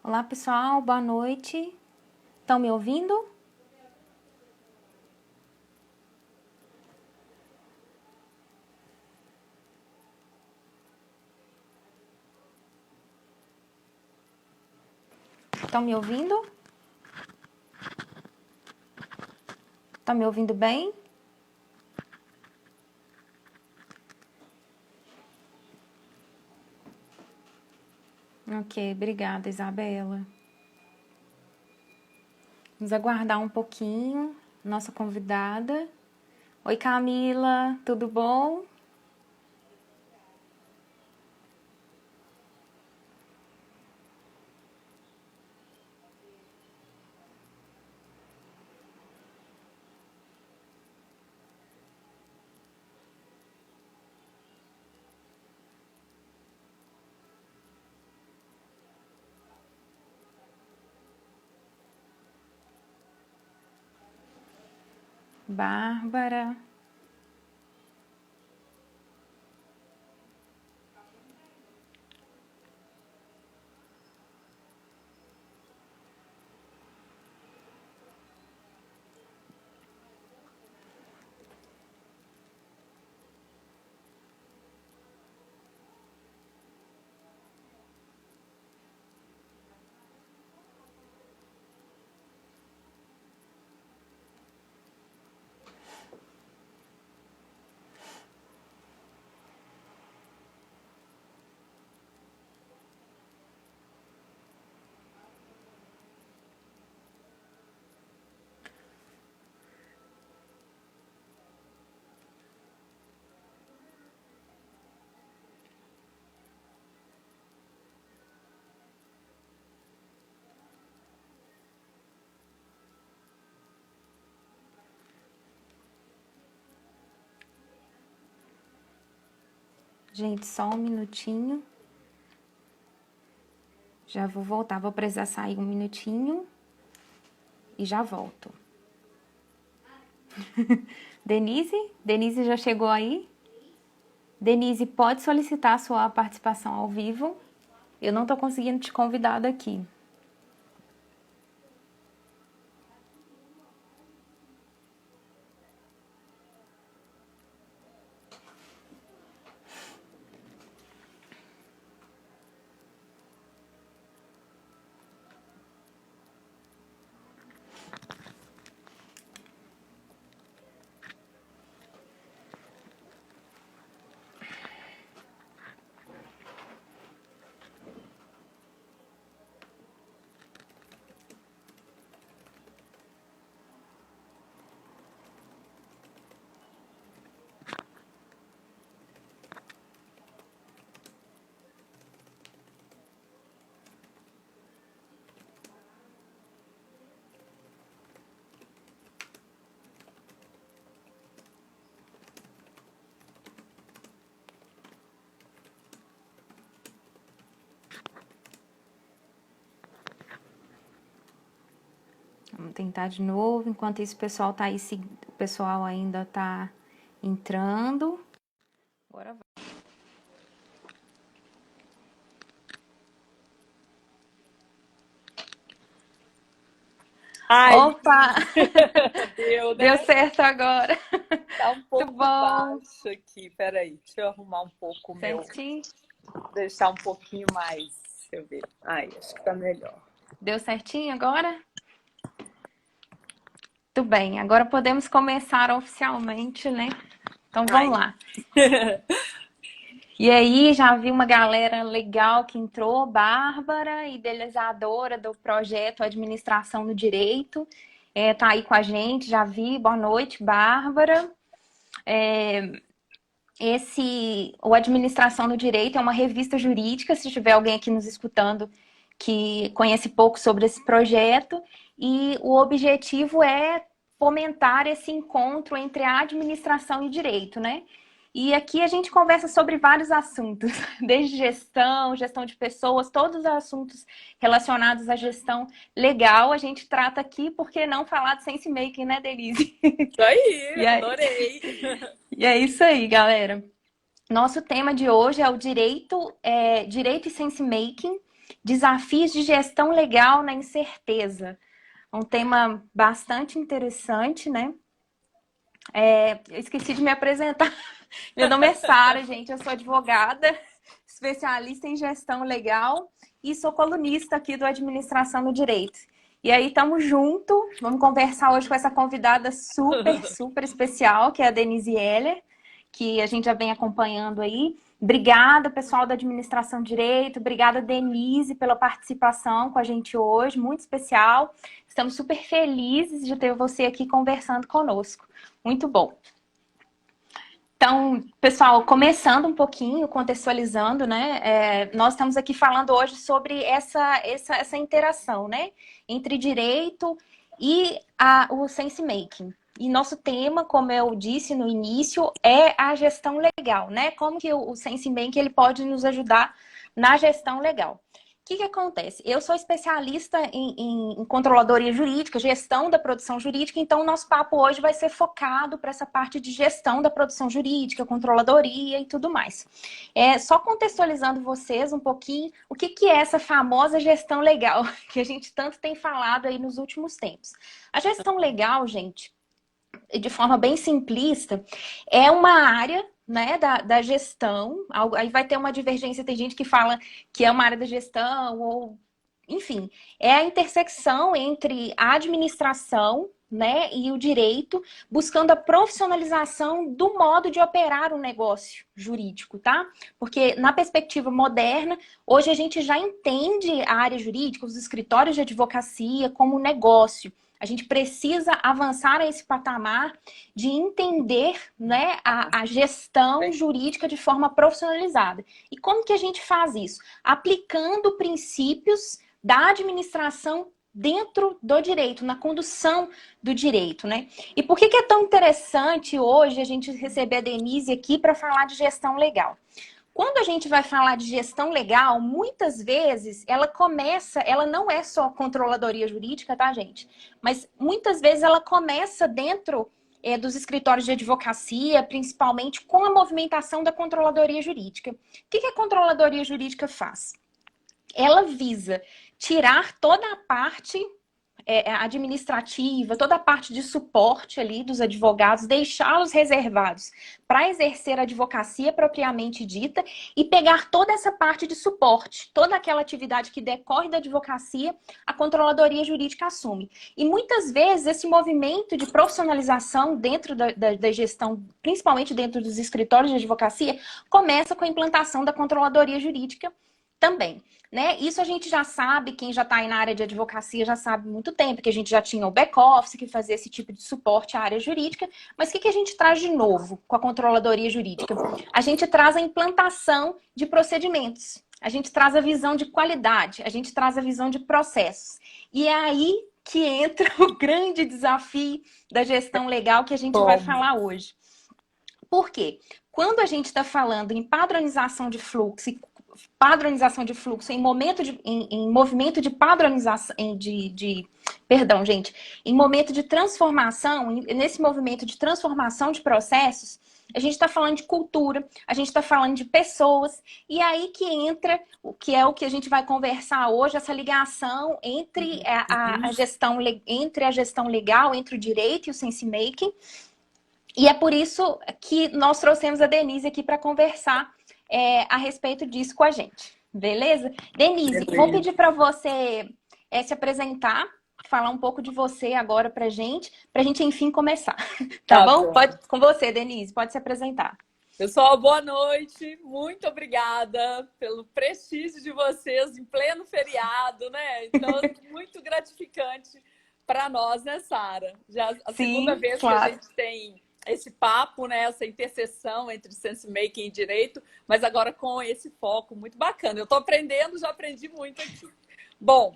Olá, pessoal, boa noite. Estão me ouvindo? Estão me ouvindo? Estão me ouvindo bem? Ok, obrigada, Isabela. Vamos aguardar um pouquinho. Nossa convidada. Oi, Camila, tudo bom? Bárbara. Gente, só um minutinho. Já vou voltar, vou precisar sair um minutinho e já volto. Denise? Denise já chegou aí? Denise, pode solicitar a sua participação ao vivo? Eu não estou conseguindo te convidar daqui. Vamos tentar de novo. Enquanto isso, o pessoal tá aí, o pessoal ainda tá entrando. Agora vai. Ai, Opa! deu, Deu né? certo agora. Tá um Muito pouco bom. baixo aqui. Peraí, deixa eu arrumar um pouco o meu. Certinho? Deixar um pouquinho mais. Deixa eu ver. Ai, acho que tá melhor. Deu certinho agora? Muito bem. Agora podemos começar oficialmente, né? Então vamos Ai. lá. E aí, já vi uma galera legal que entrou, Bárbara, idealizadora do projeto Administração no Direito, tá aí com a gente, já vi. Boa noite, Bárbara. O Administração no Direito é uma revista jurídica, se tiver alguém aqui nos escutando que conhece pouco sobre esse projeto, e o objetivo é fomentar esse encontro entre a administração e direito, né? E aqui a gente conversa sobre vários assuntos, desde gestão, gestão de pessoas, todos os assuntos relacionados à gestão legal a gente trata aqui, porque não falar de sense making, né, Denise? Isso aí, E aí, adorei. e é isso aí, galera. Nosso tema de hoje é o direito e sense making. Desafios de gestão legal na incerteza. Um tema bastante interessante, né? Eu esqueci de me apresentar. Meu nome é Sara, gente. Eu sou advogada, especialista em gestão legal e sou colunista aqui do Administração do Direito. E aí, estamos juntos. Vamos conversar hoje com essa convidada super, super especial, que é a Denise Heller, que a gente já vem acompanhando aí. Obrigada, pessoal da Administração de Direito. Obrigada, Denise, pela participação com a gente hoje. Muito especial. Estamos super felizes de ter você aqui conversando conosco. Muito bom. Então, pessoal, começando um pouquinho, contextualizando, né? Nós estamos aqui falando hoje sobre essa interação, né? Entre direito e o sense making. E nosso tema, como eu disse no início, é a gestão legal, né? Como que o sense making ele pode nos ajudar na gestão legal. O que acontece? Eu sou especialista em controladoria jurídica, gestão da produção jurídica, então o nosso papo hoje vai ser focado para essa parte de gestão da produção jurídica, controladoria e tudo mais. Só contextualizando vocês um pouquinho, o que é essa famosa gestão legal, que a gente tanto tem falado aí nos últimos tempos. A gestão legal, gente, de forma bem simplista, é uma área, né, da gestão. Aí vai ter uma divergência, tem gente que fala que é uma área da gestão, ou enfim, é a intersecção entre a administração, né, e o direito, buscando a profissionalização do modo de operar um negócio jurídico, tá? Porque na perspectiva moderna, hoje a gente já entende a área jurídica, os escritórios de advocacia como um negócio. A gente precisa avançar a esse patamar de entender, né, a gestão jurídica de forma profissionalizada. E como que a gente faz isso? Aplicando princípios da administração dentro do direito, na condução do direito, né? E por que é tão interessante hoje a gente receber a Denise aqui para falar de gestão legal? Quando a gente vai falar de gestão legal, muitas vezes ela não é só controladoria jurídica, tá, gente? Mas muitas vezes ela começa dentro dos escritórios de advocacia, principalmente com a movimentação da controladoria jurídica. O que a controladoria jurídica faz? Ela visa tirar toda a parte administrativa, toda a parte de suporte ali dos advogados, deixá-los reservados para exercer a advocacia propriamente dita e pegar toda essa parte de suporte, toda aquela atividade que decorre da advocacia, a controladoria jurídica assume. E muitas vezes esse movimento de profissionalização dentro da gestão, principalmente dentro dos escritórios de advocacia, começa com a implantação da controladoria jurídica também. Né? Isso a gente já sabe, quem já está aí na área de advocacia já sabe há muito tempo, que a gente já tinha o back-office que fazia esse tipo de suporte à área jurídica, mas o que a gente traz de novo com a controladoria jurídica? A gente traz a implantação de procedimentos, a gente traz a visão de qualidade, a gente traz a visão de processos. E é aí que entra o grande desafio da gestão legal que a gente vai falar hoje. Por quê? Quando a gente está falando em padronização de fluxo em movimento de padronização, perdão, gente, em momento de transformação, nesse movimento de transformação de processos, a gente está falando de cultura, a gente está falando de pessoas, e aí que entra o que é o que a gente vai conversar hoje, essa ligação entre a gestão legal, entre o direito e o sense making. E é por isso que nós trouxemos a Denise aqui para conversar a respeito disso com a gente. Beleza? Denise, vou pedir para você se apresentar, falar um pouco de você agora para a gente enfim começar. Tá bom? Pode, com você, Denise, pode se apresentar. Pessoal, boa noite. Muito obrigada pelo prestígio de vocês em pleno feriado, né? Então, muito gratificante para nós, né, Sara? Já a segunda vez que a gente tem esse papo, né, essa interseção entre sense making e direito, mas agora com esse foco muito bacana. Eu estou aprendendo, já aprendi muito aqui. Bom,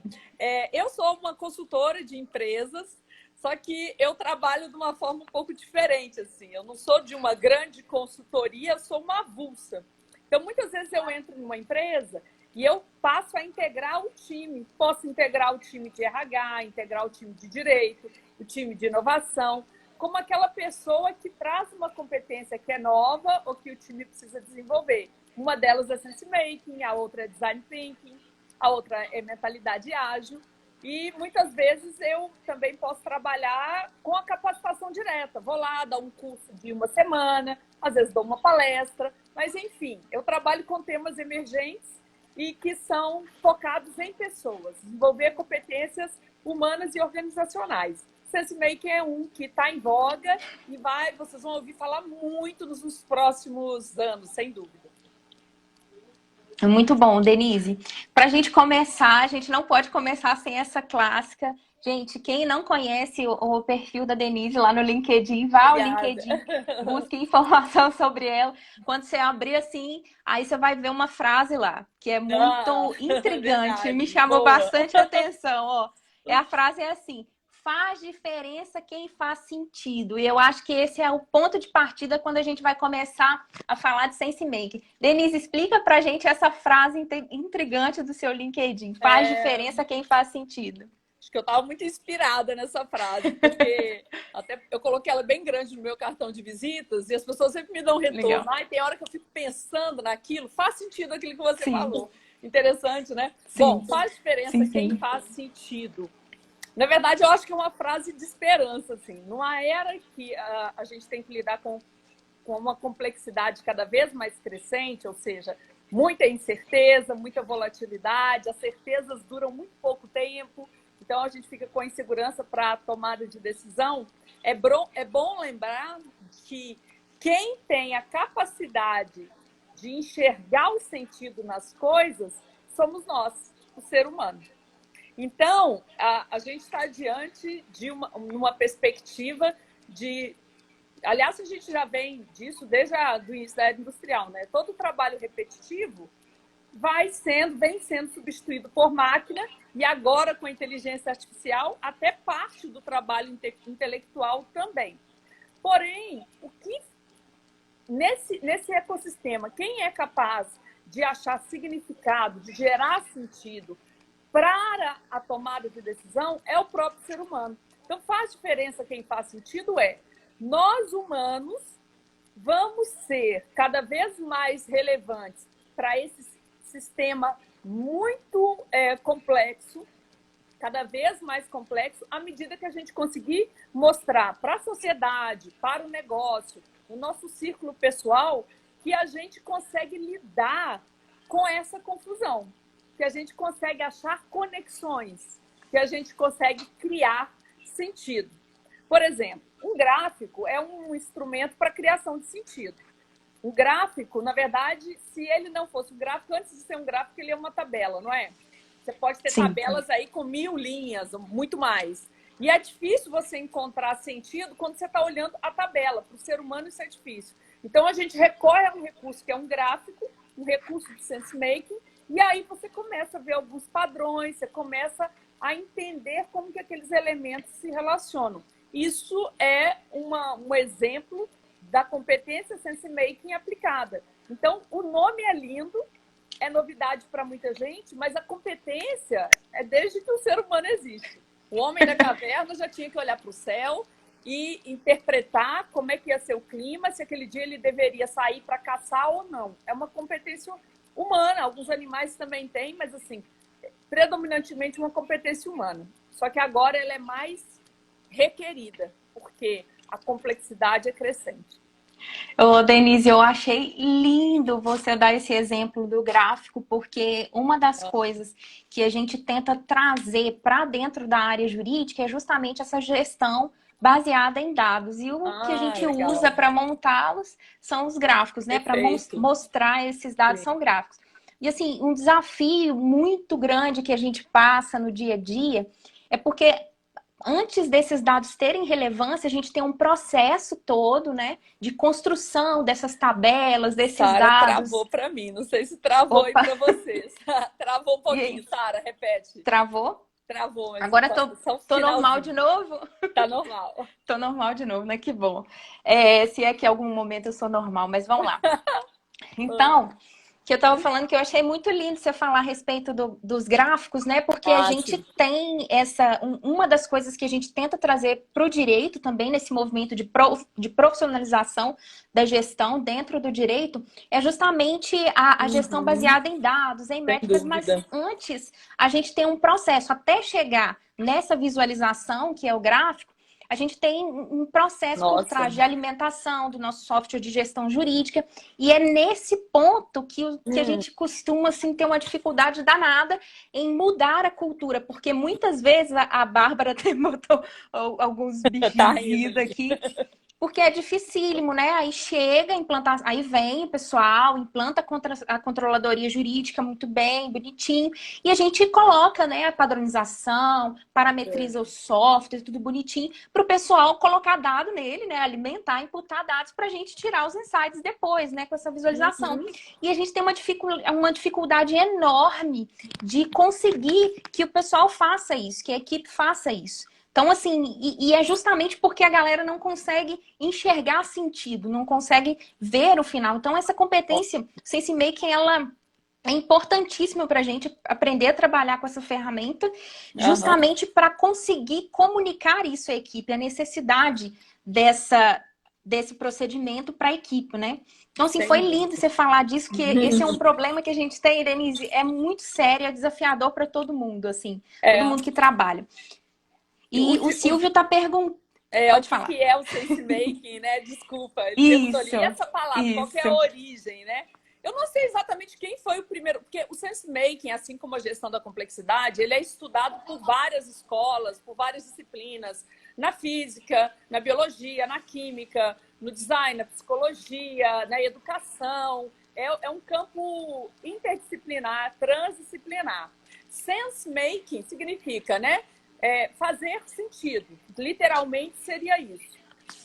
eu sou uma consultora de empresas, só que eu trabalho de uma forma um pouco diferente, assim. Eu não sou de uma grande consultoria, eu sou uma avulsa. Então, muitas vezes eu entro numa empresa e eu passo a integrar o time. Posso integrar o time de RH, integrar o time de direito, o time de inovação, como aquela pessoa que traz uma competência que é nova ou que o time precisa desenvolver. Uma delas é sense making, a outra é design thinking. a outra é mentalidade ágil. E muitas vezes eu também posso trabalhar com a capacitação direta. Vou lá dar um curso de uma semana, às vezes dou uma palestra, mas enfim, eu trabalho com temas emergentes e que são focados em pessoas, desenvolver competências humanas e organizacionais. SenseMaking é um que está em voga e vocês vão ouvir falar muito nos próximos anos, sem dúvida. Muito bom, Denise. Para a gente começar, a gente não pode começar sem essa clássica. Gente, quem não conhece o perfil da Denise lá no LinkedIn, vá ao LinkedIn, busque informação sobre ela. Quando você abrir assim, aí você vai ver uma frase lá, que é muito intrigante, verdade. Me chamou Boa. bastante atenção. Ó. A frase é assim: faz diferença quem faz sentido. E eu acho que esse é o ponto de partida quando a gente vai começar a falar de SenseMaking. Denise, explica pra gente essa frase intrigante do seu LinkedIn. Faz diferença quem faz sentido. Acho que eu estava muito inspirada nessa frase, porque até eu coloquei ela bem grande no meu cartão de visitas e as pessoas sempre me dão retorno. Ai, tem hora que eu fico pensando naquilo, faz sentido aquilo que você falou. Interessante, né? Sim. Bom, faz diferença quem faz sentido. Na verdade, eu acho que é uma frase de esperança, assim. Numa era que a gente tem que lidar com uma complexidade cada vez mais crescente, ou seja, muita incerteza, muita volatilidade, as certezas duram muito pouco tempo, então a gente fica com a insegurança para a tomada de decisão. É bom lembrar que quem tem a capacidade de enxergar o sentido nas coisas somos nós, o ser humano. Então, a gente está diante de uma perspectiva de... Aliás, a gente já vem disso desde o início da era industrial, né? Todo o trabalho repetitivo vem sendo substituído por máquina e agora com a inteligência artificial até parte do trabalho intelectual também. Porém, nesse ecossistema, quem é capaz de achar significado, de gerar sentido para a tomada de decisão é o próprio ser humano. Então, faz diferença quem faz sentido nós humanos vamos ser cada vez mais relevantes para esse sistema muito complexo, cada vez mais complexo, à medida que a gente conseguir mostrar para a sociedade, para o negócio, o nosso círculo pessoal, que a gente consegue lidar com essa confusão, que a gente consegue achar conexões, que a gente consegue criar sentido. Por exemplo, um gráfico é um instrumento para criação de sentido. O gráfico, na verdade, se ele não fosse um gráfico, antes de ser um gráfico, ele é uma tabela, não é? Você pode ter tabelas aí com 1000 linhas, muito mais. E é difícil você encontrar sentido quando você está olhando a tabela. Para o ser humano isso é difícil. Então a gente recorre a um recurso que é um gráfico, um recurso de SenseMaking, e aí você começa a ver alguns padrões, você começa a entender como que aqueles elementos se relacionam. Isso é um exemplo da competência SenseMaking aplicada. Então, o nome é lindo, é novidade para muita gente, mas a competência é desde que o ser humano existe. O homem da caverna já tinha que olhar para o céu e interpretar como é que ia ser o clima, se aquele dia ele deveria sair para caçar ou não. É uma competência humana, alguns animais também têm, mas assim, predominantemente uma competência humana. Só que agora ela é mais requerida, porque a complexidade é crescente. Ô, Denise, eu achei lindo você dar esse exemplo do gráfico, porque uma das coisas que a gente tenta trazer para dentro da área jurídica é justamente essa gestão baseada em dados. E o que a gente usa para montá-los são os gráficos, né? Para mostrar esses dados são gráficos. E assim, um desafio muito grande que a gente passa no dia a dia é porque antes desses dados terem relevância, a gente tem um processo todo, né, de construção dessas tabelas, desses dados. Travou para mim, não sei se travou aí para vocês. Travou um pouquinho, Sara, repete. Travou? Travou. Agora tô normal de novo? Tá normal. Tô normal de novo, né? Que bom. Se é que em algum momento eu sou normal, mas vamos lá. Então, que eu estava falando que eu achei muito lindo você falar a respeito dos gráficos, né? Porque a Ah, gente sim. tem uma das coisas que a gente tenta trazer para o direito também, nesse movimento de profissionalização da gestão dentro do direito, é justamente a gestão Uhum, baseada em dados, em sem métricas, mas dúvida. antes a gente tem um processo até chegar nessa visualização, que é o gráfico. A gente tem um processo por Nossa. trás de alimentação do nosso software de gestão jurídica, e é nesse ponto que a Hum, gente costuma assim, ter uma dificuldade danada em mudar a cultura, porque muitas vezes a Bárbara até botou alguns tá indo bifezinhos ali. aqui, porque é dificílimo, né? Aí chega, implanta, aí vem o pessoal, implanta a controladoria jurídica muito bem, bonitinho, e a gente coloca, né, a padronização, parametriza o software, tudo bonitinho, para o pessoal colocar dado nele, né? Alimentar, imputar dados para a gente tirar os insights depois, né? Com essa visualização. Uhum. E a gente tem uma dificuldade enorme de conseguir que o pessoal faça isso, que a equipe faça isso. Então, assim, e é justamente porque a galera não consegue enxergar sentido, não consegue ver o final. Então, essa competência Sense Making, ela é importantíssima para a gente aprender a trabalhar com essa ferramenta, Aham. justamente para conseguir comunicar isso à equipe, a necessidade desse procedimento para a equipe, né? Então, assim, Sem foi lindo dúvida. você falar disso, que esse é um problema que a gente tem, Denise, é muito sério, é desafiador para todo mundo, assim, todo É, mundo que trabalha. o, E o Silvio está perguntando. o Pode que falar. que é o sense making, né? Desculpa, ele perguntou ali. Isso, E essa palavra, qual que é a isso. origem, né? Eu não sei exatamente quem foi o primeiro, porque o sense making, assim como a gestão da complexidade, ele é estudado por várias escolas, por várias disciplinas, na física, na biologia, na química, no design, na psicologia, na educação. É um campo interdisciplinar, transdisciplinar. Sense making significa, né? Fazer sentido. Literalmente seria isso.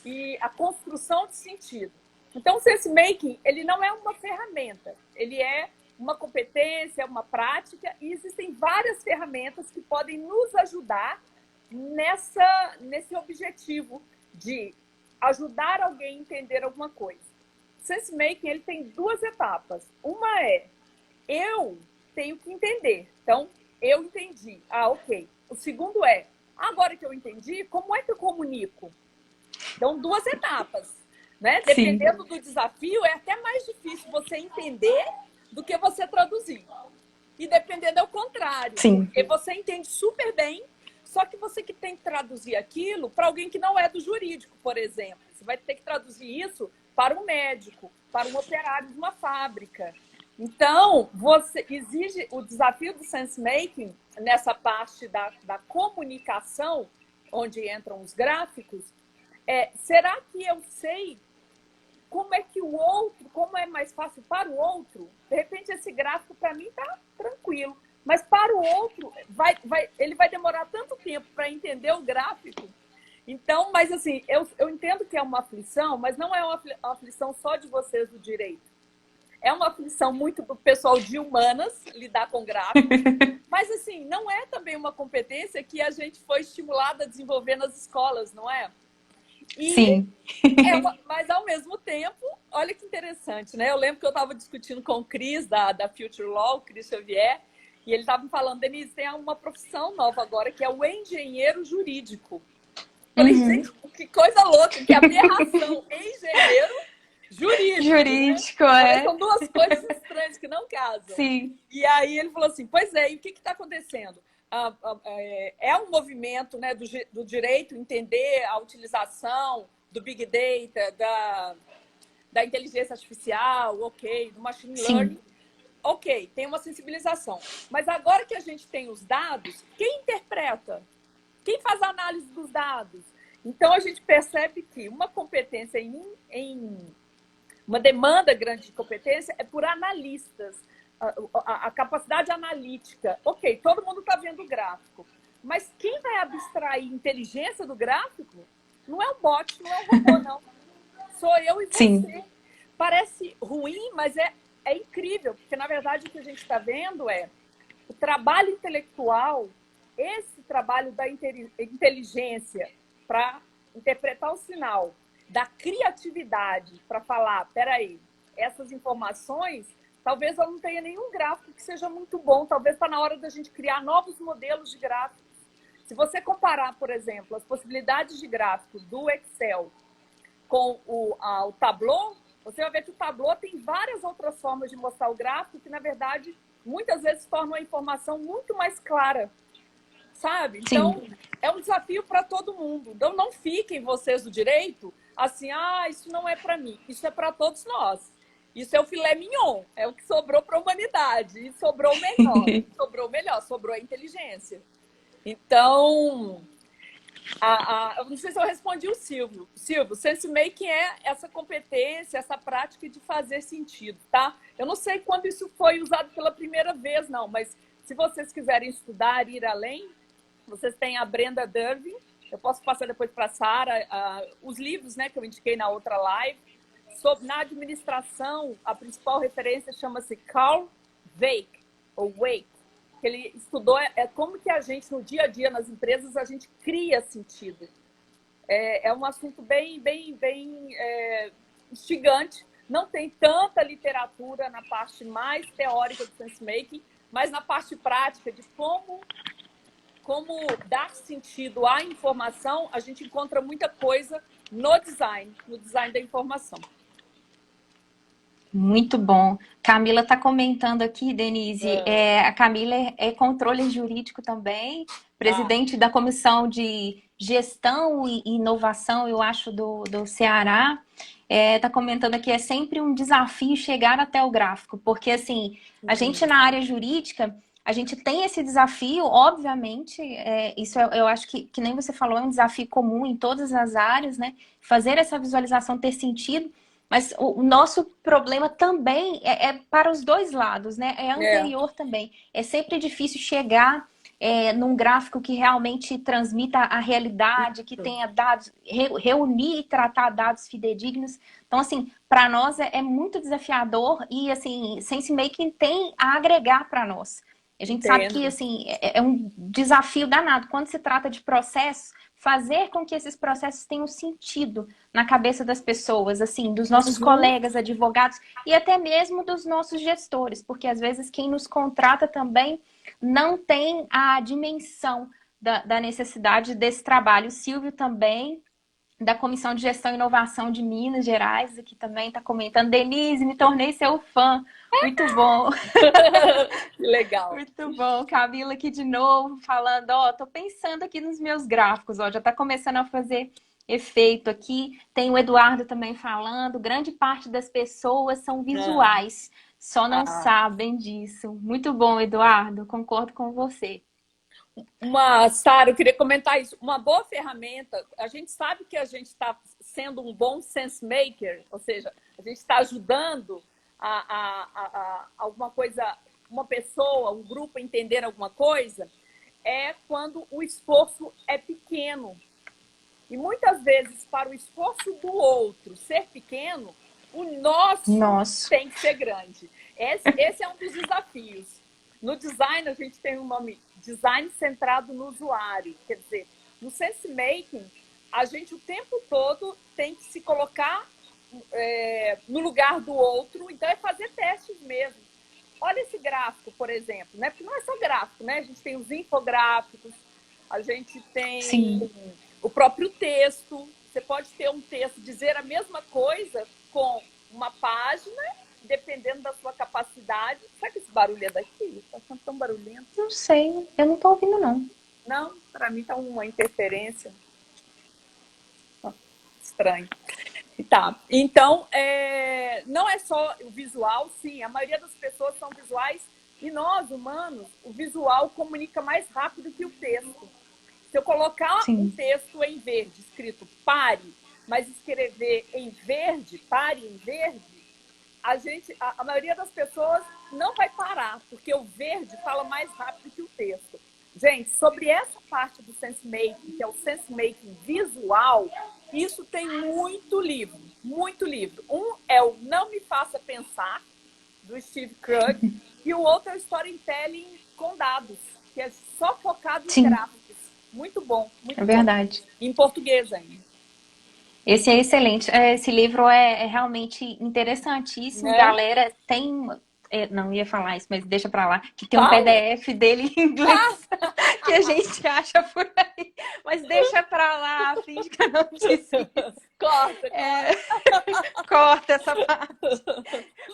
E a construção de sentido. Então, o sense making, ele não é uma ferramenta, ele é uma competência, uma prática, e existem várias ferramentas que podem nos ajudar nesse objetivo de ajudar alguém a entender alguma coisa. O sense making, ele tem duas etapas. Uma é eu tenho que entender. Então, eu entendi. Ah, ok. O segundo é, agora que eu entendi, como é que eu comunico? Então, duas etapas. Né? Sim, Dependendo do desafio, é até mais difícil você entender do que você traduzir. E dependendo é o contrário, sim, porque você entende super bem, só que você que tem que traduzir aquilo para alguém que não é do jurídico, por exemplo. Você vai ter que traduzir isso para um médico, para um operário de uma fábrica. Então, você exige o desafio do sense making nessa parte da comunicação, onde entram os gráficos. Será que eu sei como é que o outro, como é mais fácil para o outro? De repente, esse gráfico para mim está tranquilo, mas para o outro, ele vai demorar tanto tempo para entender o gráfico. Então, mas assim, eu entendo que é uma aflição, mas não é uma aflição só de vocês do direito. É uma aflição muito do pessoal de humanas lidar com gráficos, mas assim, não é também uma competência que a gente foi estimulada a desenvolver nas escolas, não é? E sim. mas ao mesmo tempo, olha que interessante, né? Eu lembro que eu estava discutindo com o Cris, da Future Law, o Cris Xavier, e ele estava me falando, Denise, tem uma profissão nova agora, que é o engenheiro jurídico. Falei, Uhum. gente, que coisa louca, que aberração, engenheiro jurídico, né? Jurídico, Falei, é? são duas coisas estranhas que não casam. Sim, E aí ele falou assim, pois é, e o que está acontecendo? É um movimento, né, do direito entender a utilização do Big Data, da inteligência artificial, ok, do machine sim, learning, ok, tem uma sensibilização. Mas agora que a gente tem os dados, quem interpreta? Quem faz a análise dos dados? Então a gente percebe que uma competência uma demanda grande de competência é por analistas. A capacidade analítica. Ok, todo mundo está vendo o gráfico. Mas quem vai abstrair inteligência do gráfico não é um bot, não é um robô, não. Sou eu e sim, você. Parece ruim, mas é incrível, porque na verdade o que a gente está vendo é o trabalho intelectual, esse trabalho da inteligência para interpretar o sinal, da criatividade para falar, peraí, essas informações Talvez eu não tenha nenhum gráfico que seja muito bom. Talvez está na hora da gente criar novos modelos de gráficos. Se você comparar, por exemplo, as possibilidades de gráfico do Excel com o Tableau, você vai ver que o Tableau tem várias outras formas de mostrar o gráfico que, na verdade, muitas vezes tornam a informação muito mais clara, sabe? Então, Sim. é um desafio para todo mundo. Então, não fiquem vocês do direito assim, isso não é para mim. Isso é para todos nós. Isso é o filé mignon, é o que sobrou para a humanidade. E sobrou o melhor, sobrou a inteligência. Então, eu não sei se eu respondi o Silvio. Silvio, sense-making é essa competência, essa prática de fazer sentido, tá? Eu não sei quando isso foi usado pela primeira vez, não, mas se vocês quiserem estudar, ir além, vocês têm a Brenda Durbin, eu posso passar depois para a Sara, os livros, né, que eu indiquei na outra live. Na administração, a principal referência chama-se Carl Weick, ou Weick, que ele estudou como que a gente, no dia a dia, nas empresas, a gente cria sentido. É um assunto bem instigante. Não tem tanta literatura na parte mais teórica do sense-making, mas na parte prática de como dar sentido à informação, a gente encontra muita coisa no design da informação. Muito bom. Camila está comentando aqui, Denise, a Camila é controle jurídico também, presidente da Comissão de Gestão e Inovação, eu acho, do Ceará. Está comentando aqui, é sempre um desafio chegar até o gráfico, porque assim, a gente na área jurídica, a gente tem esse desafio, obviamente, isso eu acho que nem você falou, é um desafio comum em todas as áreas, né? Fazer essa visualização ter sentido. Mas o nosso problema também é para os dois lados, né? É anterior também. É sempre difícil chegar num gráfico que realmente transmita a realidade, que tenha dados, reunir e tratar dados fidedignos. Então, assim, para nós é muito desafiador e, assim, SenseMaking tem a agregar para nós. A gente sabe que, assim, é um desafio danado. Quando se trata de processos, fazer com que esses processos tenham sentido na cabeça das pessoas, assim, dos nossos colegas, advogados e até mesmo dos nossos gestores, porque às vezes quem nos contrata também não tem a dimensão da necessidade desse trabalho. O Silvio também, da Comissão de Gestão e Inovação de Minas Gerais, aqui também está comentando. Denise, me tornei seu fã. Muito bom. Legal. Muito bom. Camila aqui de novo, falando, tô pensando aqui nos meus gráficos, já está começando a fazer efeito aqui. Tem o Eduardo também falando, grande parte das pessoas são visuais, só não sabem disso. Muito bom, Eduardo, concordo com você. Sara, eu queria comentar isso. Uma boa ferramenta, a gente sabe que a gente está sendo um bom sense maker, ou seja, a gente está ajudando a alguma coisa, uma pessoa, um grupo a entender alguma coisa, é quando o esforço é pequeno. E muitas vezes, para o esforço do outro ser pequeno, o nosso tem que ser grande. Esse é um dos desafios. No design, a gente tem um nome, design centrado no usuário. Quer dizer, no sense-making, a gente o tempo todo tem que se colocar no lugar do outro, então é fazer testes mesmo. Olha esse gráfico, por exemplo, né? Porque não é só gráfico, né? A gente tem os infográficos, a gente tem o próprio texto. Você pode ter um texto, dizer a mesma coisa com uma página, dependendo da sua capacidade. Será que esse barulho é daqui? Está sendo tão barulhento. Não sei, eu não estou ouvindo, não. Não, para mim está uma interferência. Estranho. Tá, então, não é só o visual, sim, a maioria das pessoas são visuais e nós, humanos, o visual comunica mais rápido que o texto. Se eu colocar um texto em verde, escrito pare, mas escrever em verde, pare em verde, a maioria das pessoas não vai parar, porque o verde fala mais rápido que o texto. Gente, sobre essa parte do sense-making, que é o sense-making visual, isso tem muito livro, muito livro. Um é o Não Me Faça Pensar, do Steve Krug, e o outro é o Storytelling com Dados, que é só focado em gráficos. Muito bom, muito bom. É verdade. Em português ainda. Esse é excelente. Esse livro é realmente interessantíssimo. Galera, tem não ia falar isso, mas deixa pra lá, que tem um Fala! PDF dele em inglês que a gente acha por aí. Mas deixa pra lá, finge que eu não disse isso. Corta, É, corta essa parte.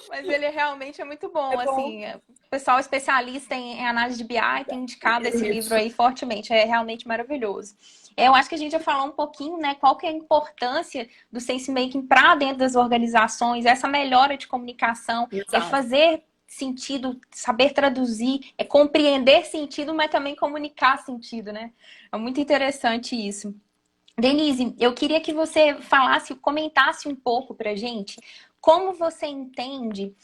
Mas ele realmente é muito é bom, bom. assim, o pessoal especialista em análise de BI tem indicado esse livro Isso. aí fortemente, é realmente maravilhoso. Eu acho que a gente já falou um pouquinho, né, qual que é a importância do sense making para dentro das organizações, essa melhora de comunicação, é Exato. fazer sentido, saber traduzir, é compreender sentido, mas também comunicar sentido, né? É muito interessante isso. Denise, eu queria que você falasse, comentasse um pouco para gente como você entende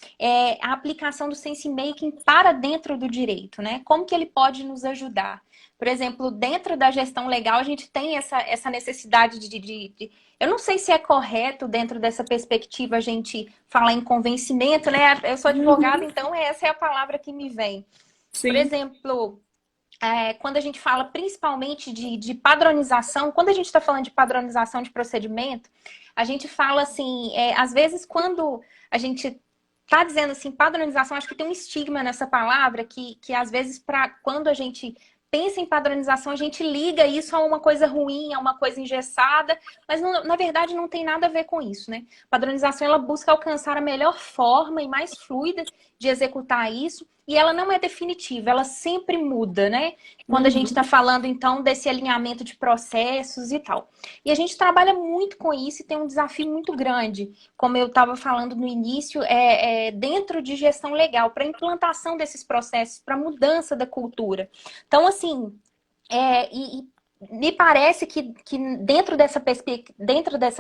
a aplicação do sense making para dentro do direito, né? Como que ele pode nos ajudar? Por exemplo, dentro da gestão legal, a gente tem essa necessidade eu não sei se é correto dentro dessa perspectiva a gente falar em convencimento, né? Eu sou advogada, Uhum. então essa é a palavra que me vem. Por Sim. exemplo, quando a gente fala principalmente de padronização, quando a gente está falando de padronização de procedimento, a gente fala assim, às vezes quando a gente está dizendo assim, padronização, acho que tem um estigma nessa palavra que às vezes quando a gente pensa em padronização, a gente liga isso a uma coisa ruim, a uma coisa engessada, mas na verdade não tem nada a ver com isso, né? Padronização, ela busca alcançar a melhor forma e mais fluida de executar isso, e ela não é definitiva, ela sempre muda, né? Quando a gente está Uhum. falando, então, desse alinhamento de processos e tal. E a gente trabalha muito com isso e tem um desafio muito grande, como eu estava falando no início, dentro de gestão legal, para implantação desses processos, para mudança da cultura. Então, assim, me parece que dentro dessa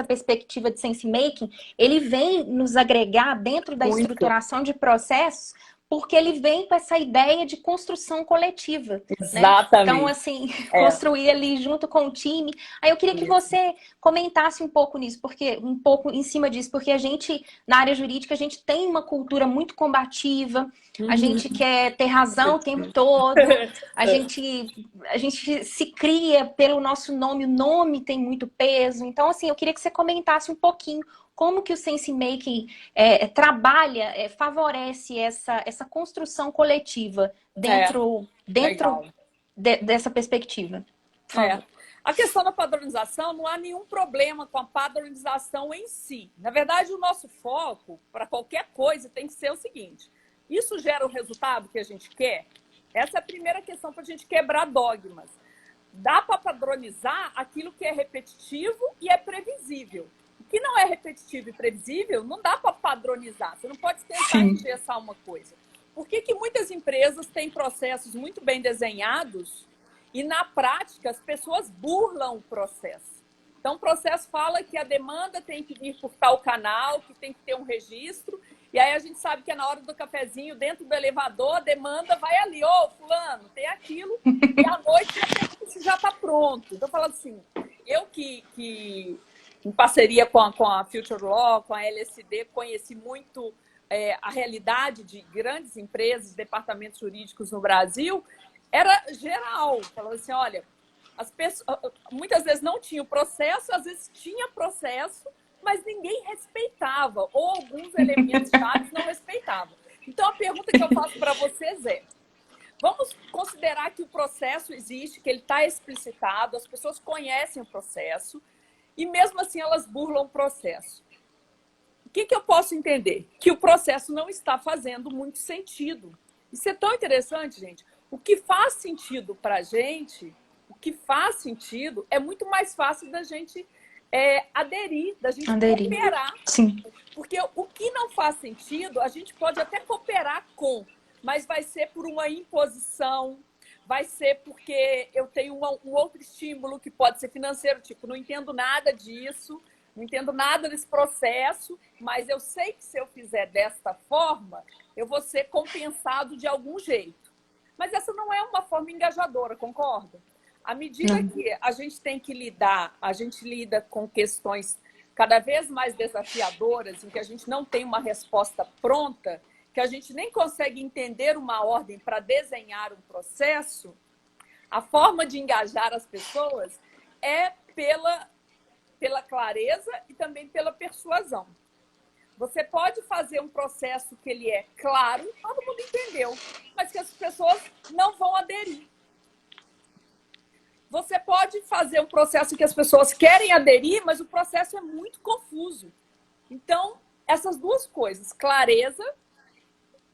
perspectiva de sense making, ele vem nos agregar dentro da Muito. estruturação de processos, porque ele vem com essa ideia de construção coletiva, né? Então, Exatamente. assim, É. construir ali junto com o time. Aí eu queria que Isso. você comentasse um pouco nisso, porque um pouco em cima disso, porque a gente, na área jurídica, a gente tem uma cultura muito combativa, a gente Uhum. quer ter razão o tempo todo, a gente se cria pelo nosso nome, o nome tem muito peso. Então, assim, eu queria que você comentasse um pouquinho como que o sense making trabalha, favorece essa construção coletiva É, dentro legal. dessa perspectiva. Por É. favor. A questão da padronização, não há nenhum problema com a padronização em si. Na verdade, o nosso foco para qualquer coisa tem que ser o seguinte: isso gera o resultado que a gente quer? Essa é a primeira questão para a gente quebrar dogmas. Dá para padronizar aquilo que é repetitivo e é previsível. O que não é repetitivo e previsível, não dá para padronizar. Você não pode tentar Sim. engessar uma coisa. Por que muitas empresas têm processos muito bem desenhados e, na prática, as pessoas burlam o processo? Então, o processo fala que a demanda tem que vir por tal canal, que tem que ter um registro, e aí a gente sabe que é na hora do cafezinho, dentro do elevador, a demanda vai ali, fulano, tem aquilo, e à noite já pergunta se já está pronto. Então, falando assim, eu que em parceria com a Future Law, com a LSD, conheci muito a realidade de grandes empresas, departamentos jurídicos no Brasil, era geral. Falando assim, olha, as pessoas muitas vezes não tinha o processo, às vezes tinha processo, mas ninguém respeitava, ou alguns elementos chaves não respeitavam. Então, a pergunta que eu faço para vocês é: vamos considerar que o processo existe, que ele está explicitado, as pessoas conhecem o processo, e mesmo assim elas burlam o processo. O que eu posso entender? Que o processo não está fazendo muito sentido. Isso é tão interessante, gente. O que faz sentido para a gente, o que faz sentido, é muito mais fácil da gente aderir, da gente cooperar. Sim. Porque o que não faz sentido, a gente pode até cooperar com, mas vai ser por uma imposição, vai ser porque eu tenho um outro estímulo que pode ser financeiro, tipo, não entendo nada disso, não entendo nada desse processo, mas eu sei que se eu fizer desta forma, eu vou ser compensado de algum jeito. Mas essa não é uma forma engajadora, concorda? À medida que a gente tem que lidar, a gente lida com questões cada vez mais desafiadoras, em que a gente não tem uma resposta pronta, que a gente nem consegue entender uma ordem para desenhar um processo, a forma de engajar as pessoas é pela clareza e também pela persuasão. Você pode fazer um processo que ele é claro, todo mundo entendeu, mas que as pessoas não vão aderir. Você pode fazer um processo que as pessoas querem aderir, mas o processo é muito confuso. Então, essas duas coisas, clareza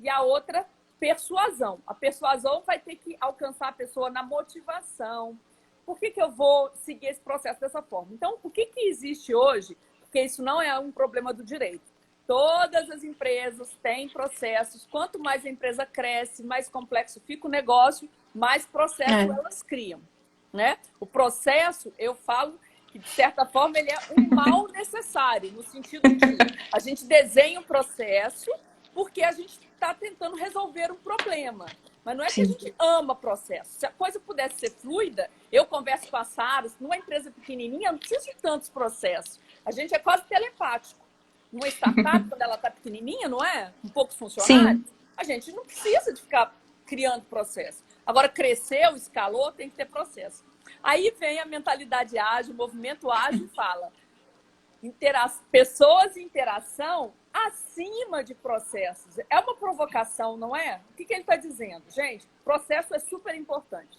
e a outra, persuasão. A persuasão vai ter que alcançar a pessoa na motivação. Por que eu vou seguir esse processo dessa forma? Então, o que existe hoje? Porque isso não é um problema do direito. Todas as empresas têm processos. Quanto mais a empresa cresce, mais complexo fica o negócio, mais processo elas criam. Né? O processo, eu falo que, de certa forma, ele é um mal necessário, no sentido de a gente desenha um processo porque a gente está tentando resolver um problema. Mas não é que a gente ama processo. Se a coisa pudesse ser fluida, eu converso com a Sara, numa empresa pequenininha, não precisa de tantos processos. A gente é quase telepático. Numa startup, quando ela está pequenininha, não é? Com poucos funcionários, a gente não precisa de ficar criando processo. Agora, cresceu, escalou, tem que ter processo. Aí vem a mentalidade ágil, o movimento ágil fala pessoas e interação acima de processos. É uma provocação, não é? O que ele está dizendo? Gente, processo é super importante.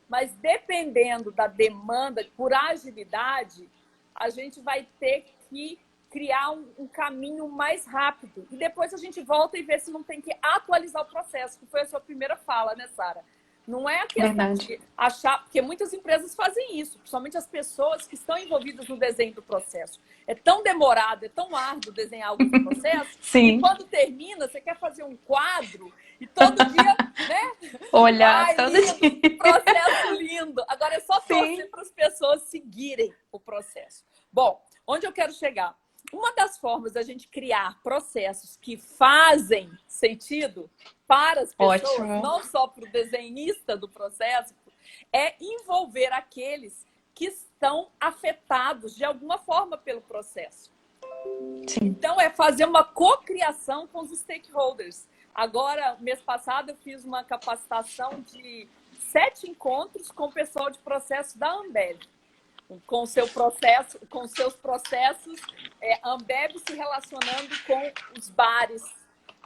Mas dependendo da demanda por agilidade, a gente vai ter que criar um caminho mais rápido. E depois a gente volta e vê se não tem que atualizar o processo, que foi a sua primeira fala, né, Sara? Não é a questão de achar... Porque muitas empresas fazem isso, principalmente as pessoas que estão envolvidas no desenho do processo. É tão demorado, é tão árduo desenhar algo no processo, que quando termina, você quer fazer um quadro e todo dia, né? Olhar todo lindo, dia. Processo lindo. Agora é só torcer para as pessoas seguirem o processo. Bom, onde eu quero chegar? Uma das formas da gente criar processos que fazem sentido para as pessoas, não só para o desenhista do processo, é envolver aqueles que estão afetados de alguma forma pelo processo. Então, é fazer uma cocriação com os stakeholders. Agora, mês passado, eu fiz uma capacitação de 7 encontros com o pessoal de processo da Ambev. Com seu processo, com seus processos, Ambev se relacionando com os bares,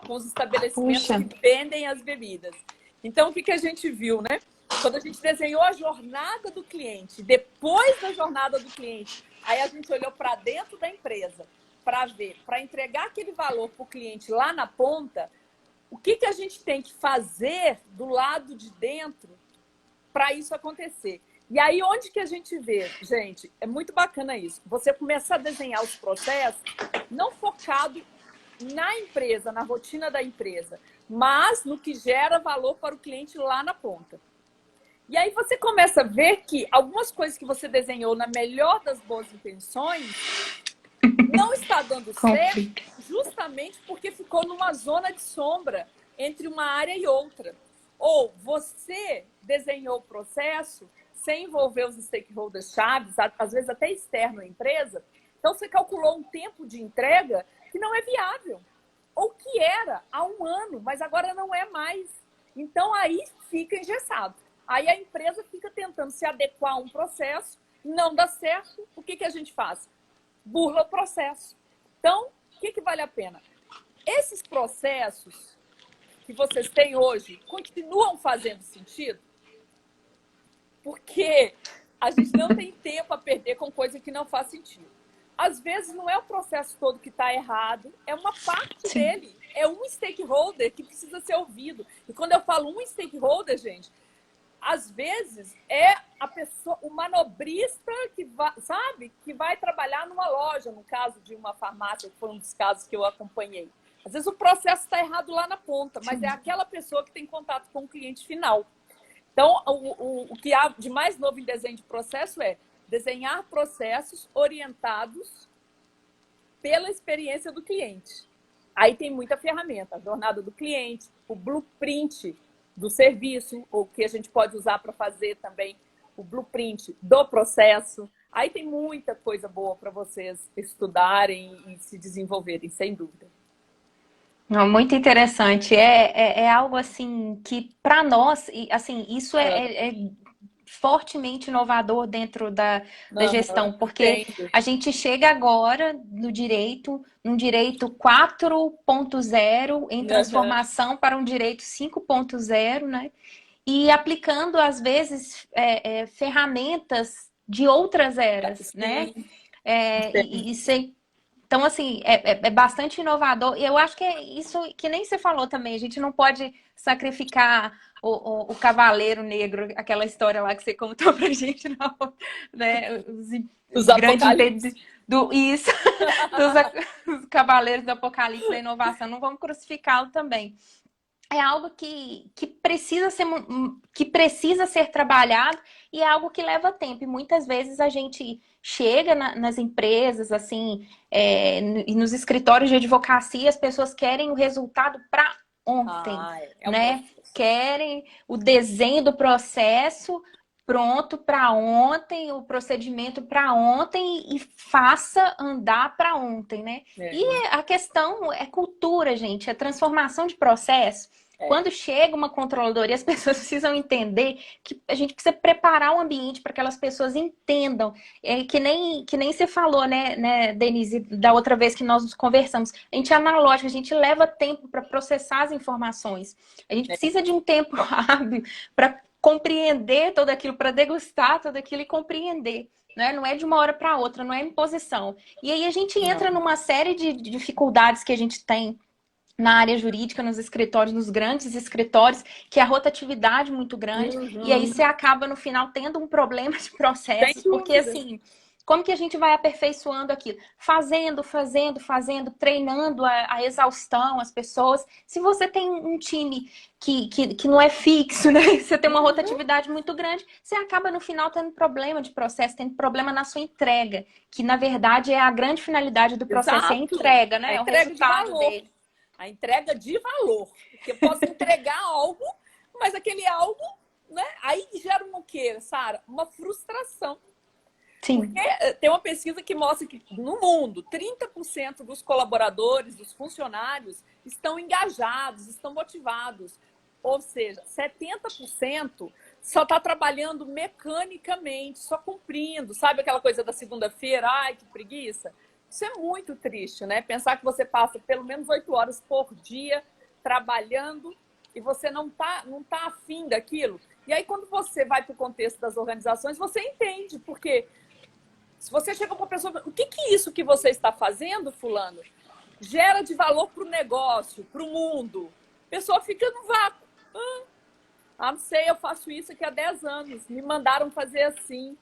com os estabelecimentos que vendem as bebidas. Então, o que a gente viu, né? Quando a gente desenhou a jornada do cliente, depois da jornada do cliente, aí a gente olhou para dentro da empresa para ver, para entregar aquele valor para o cliente lá na ponta, o que a gente tem que fazer do lado de dentro para isso acontecer. E aí, onde que a gente vê, gente, é muito bacana isso. Você começa a desenhar os processos não focado na empresa, na rotina da empresa, mas no que gera valor para o cliente lá na ponta. E aí você começa a ver que algumas coisas que você desenhou na melhor das boas intenções não está dando certo justamente porque ficou numa zona de sombra entre uma área e outra. Ou você desenhou o processo sem envolver os stakeholders chaves, às vezes até externo à empresa, então você calculou um tempo de entrega que não é viável. Ou que era há um ano, mas agora não é mais. Então aí fica engessado. Aí a empresa fica tentando se adequar a um processo, não dá certo, o que a gente faz? Burla o processo. Então, o que vale a pena? Esses processos que vocês têm hoje continuam fazendo sentido? Porque a gente não tem tempo a perder com coisa que não faz sentido. Às vezes não é o processo todo que está errado, é uma parte dele. É um stakeholder que precisa ser ouvido. E quando eu falo um stakeholder, gente, às vezes é a pessoa, o manobrista que vai, sabe, que vai trabalhar numa loja, no caso de uma farmácia, que foi um dos casos que eu acompanhei. Às vezes o processo está errado lá na ponta, mas é aquela pessoa que tem contato com o cliente final. Então, o que há de mais novo em desenho de processo é desenhar processos orientados pela experiência do cliente. Aí tem muita ferramenta, a jornada do cliente, o blueprint do serviço, ou que a gente pode usar para fazer também o blueprint do processo. Aí tem muita coisa boa para vocês estudarem e se desenvolverem, sem dúvida. Muito interessante. É algo assim que para nós, assim, isso é fortemente inovador dentro da gestão, porque Entendo. a gente chega agora no direito, num direito 4.0 em Aham. transformação para um direito 5.0, né? E aplicando, às vezes, ferramentas de outras eras, né? Sim, É, entendo. e, e sem- então, assim, é bastante inovador. E eu acho que é isso que nem você falou também. A gente não pode sacrificar o Cavaleiro Negro, aquela história lá que você contou pra gente, não, né? Os Os grandes apocalipse. impedidos do isso, os Cavaleiros do Apocalipse da inovação. Não vamos crucificá-lo também. É algo que precisa ser trabalhado e é algo que leva tempo. E muitas vezes a gente chega nas empresas, assim, e nos escritórios de advocacia, as pessoas querem o resultado para ontem, Ah, é um né? processo. Querem o desenho do processo pronto para ontem, o procedimento para ontem e faça andar para ontem, né? E É, a questão é cultura, gente, é transformação de processo. é. Quando chega uma controladoria, as pessoas precisam entender que a gente precisa preparar o ambiente para que aquelas pessoas entendam. Que nem você falou, né, Denise, da outra vez que nós nos conversamos. A gente é analógico, a gente leva tempo para processar as informações. A gente precisa de um tempo hábil para compreender tudo aquilo, para degustar tudo aquilo e compreender. Né? Não é de uma hora para outra, não é imposição. E aí a gente entra Não. numa série de dificuldades que a gente tem na área jurídica, nos escritórios, nos grandes escritórios, que é a rotatividade muito grande, e aí Uhum. você acaba no final tendo um problema de Sem processos, porque dúvida. assim, como que a gente vai aperfeiçoando aquilo? Fazendo, treinando a exaustão, as pessoas. Se você tem um time que não é fixo, né? Você tem uma Uhum. rotatividade muito grande, você acaba no final tendo problema de processo, tendo problema na sua entrega, que na verdade é a grande finalidade do processo, é a Exato. entrega, A né? É o entrega de resultado valor. dele. A entrega de valor. Porque eu posso entregar algo, mas aquele algo, né? Aí gera um quê, Sara? Uma frustração. Porque Sim. tem uma pesquisa que mostra que no mundo, 30% dos colaboradores, dos funcionários, estão engajados, estão motivados. Ou seja, 70% só está trabalhando mecanicamente, só cumprindo. Sabe aquela coisa da segunda-feira? Ai, que preguiça. Isso é muito triste, né? Pensar que você passa pelo menos 8 horas por dia trabalhando e você não tá afim daquilo. E aí, quando você vai para o contexto das organizações, você entende, porque se você chega para uma pessoa, o que é isso que você está fazendo, fulano? Gera de valor para o negócio, para o mundo. A pessoa fica no vácuo. Não sei, eu faço isso aqui há 10 anos. Me mandaram fazer assim.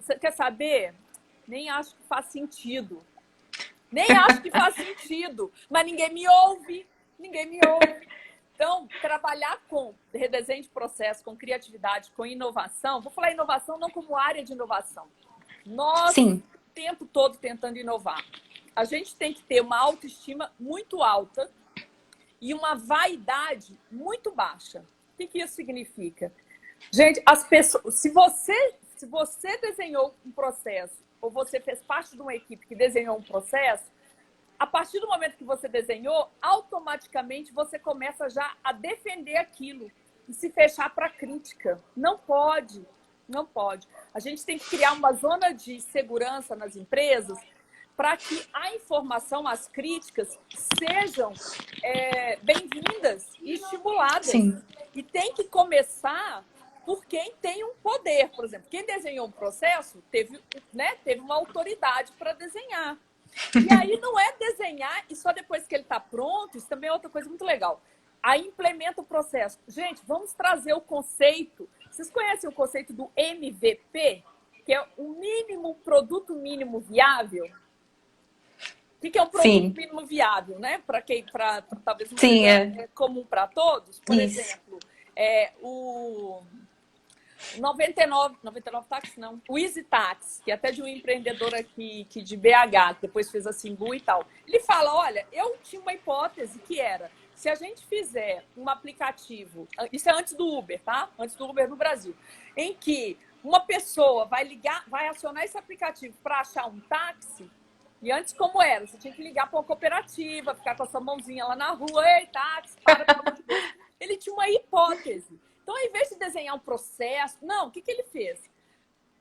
Você quer saber? Nem acho que faz sentido. Nem acho que faz sentido. Mas ninguém me ouve. Ninguém me ouve. Então, trabalhar com redesenho de processo, com criatividade, com inovação. Vou falar inovação não como área de inovação. Nós, Sim, o tempo todo, tentando inovar. A gente tem que ter uma autoestima muito alta e uma vaidade muito baixa. O que isso significa? Gente, as pessoas, se você desenhou um processo ou você fez parte de uma equipe que desenhou um processo, a partir do momento que você desenhou, automaticamente você começa já a defender aquilo e se fechar para crítica. Não pode, não pode. A gente tem que criar uma zona de segurança nas empresas para que a informação, as críticas sejam bem-vindas e estimuladas. sim, E tem que começar por quem tem um poder. Por exemplo, quem desenhou um processo teve uma autoridade para desenhar. E aí não é desenhar e só depois que ele está pronto, isso também é outra coisa muito legal. Aí implementa o processo. Gente, vamos trazer o conceito. Vocês conhecem o conceito do MVP? Que é o mínimo, produto mínimo viável? O que é um produto sim, mínimo viável, né? Para talvez não sim, seja comum para todos. Por isso. exemplo, o 99 táxi não, o Easy Tax, que é até de um empreendedor aqui que de BH, que depois fez a Simbu e tal. Ele fala, olha, eu tinha uma hipótese que era, se a gente fizer um aplicativo, isso é antes do Uber, tá? Antes do Uber no Brasil, em que uma pessoa vai acionar esse aplicativo para achar um táxi, e antes como era? Você tinha que ligar para uma cooperativa, ficar com a sua mãozinha lá na rua, ei, táxi, para, pelo amor de Deus. Ele tinha uma hipótese. Então, ao invés de desenhar um processo. Não, o que ele fez?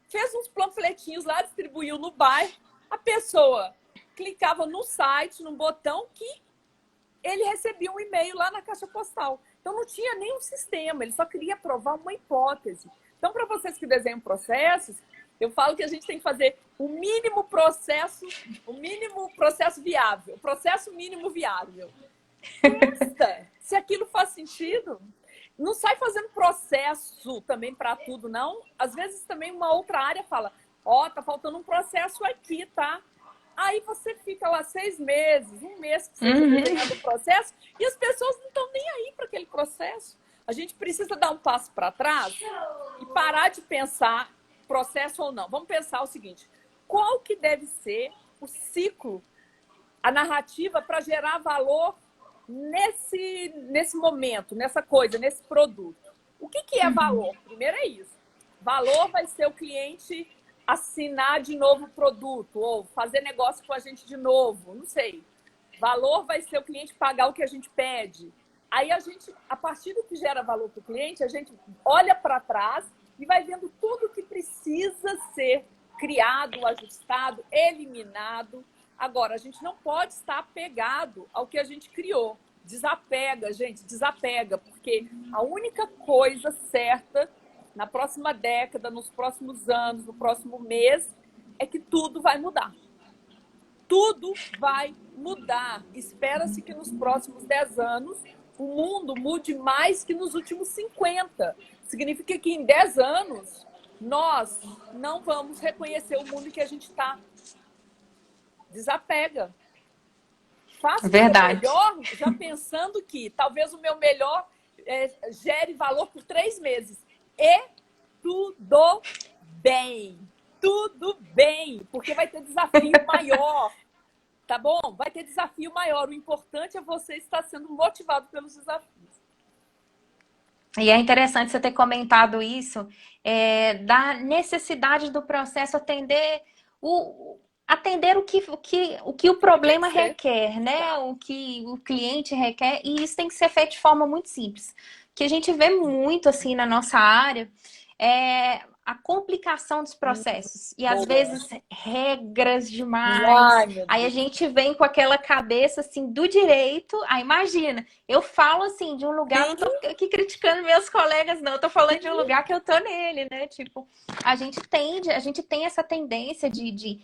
Fez uns panfletinhos lá, distribuiu no bairro. A pessoa clicava no site, num botão, que ele recebia um e-mail lá na caixa postal. Então, não tinha nenhum sistema, ele só queria provar uma hipótese. Então, para vocês que desenham processos, eu falo que a gente tem que fazer o mínimo processo viável, o processo mínimo viável. Testa se aquilo faz sentido. Não sai fazendo processo também para tudo, não. Às vezes também uma outra área fala, ó, tá faltando um processo aqui, tá? Aí você fica lá 6 meses, 1 mês que você desenhando o processo e as pessoas não estão nem aí para aquele processo. A gente precisa dar um passo para trás e parar de pensar processo ou não. Vamos pensar o seguinte, qual que deve ser o ciclo, a narrativa para gerar valor nesse momento, nessa coisa, nesse produto? O que é valor? Primeiro é isso. Valor vai ser o cliente assinar de novo o produto ou fazer negócio com a gente de novo, não sei. Valor vai ser o cliente pagar o que a gente pede. Aí a gente, a partir do que gera valor para o cliente, a gente olha para trás e vai vendo tudo que precisa ser criado, ajustado, eliminado. Agora, a gente não pode estar apegado ao que a gente criou. Desapega, gente, desapega, porque a única coisa certa na próxima década, nos próximos anos, no próximo mês, é que tudo vai mudar. Tudo vai mudar. Espera-se que nos próximos 10 anos o mundo mude mais que nos últimos 50. Significa que em 10 anos nós não vamos reconhecer o mundo que a gente está. Desapega. Faça o seu melhor, já pensando que talvez o meu melhor gere valor por 3 meses. E tudo bem, porque vai ter desafio maior, tá bom? Vai ter desafio maior. O importante é você estar sendo motivado pelos desafios. E é interessante você ter comentado isso, da necessidade do processo atender o que o problema requer, né? O que o cliente requer, e isso tem que ser feito de forma muito simples. O que a gente vê muito assim na nossa área é a complicação dos processos. E às vezes regras demais. Aí a gente vem com aquela cabeça assim do direito. Aí imagina, eu falo assim de um lugar, não tô aqui criticando meus colegas, não, eu tô falando de um lugar que eu tô nele, né? Tipo, a gente tem essa tendência de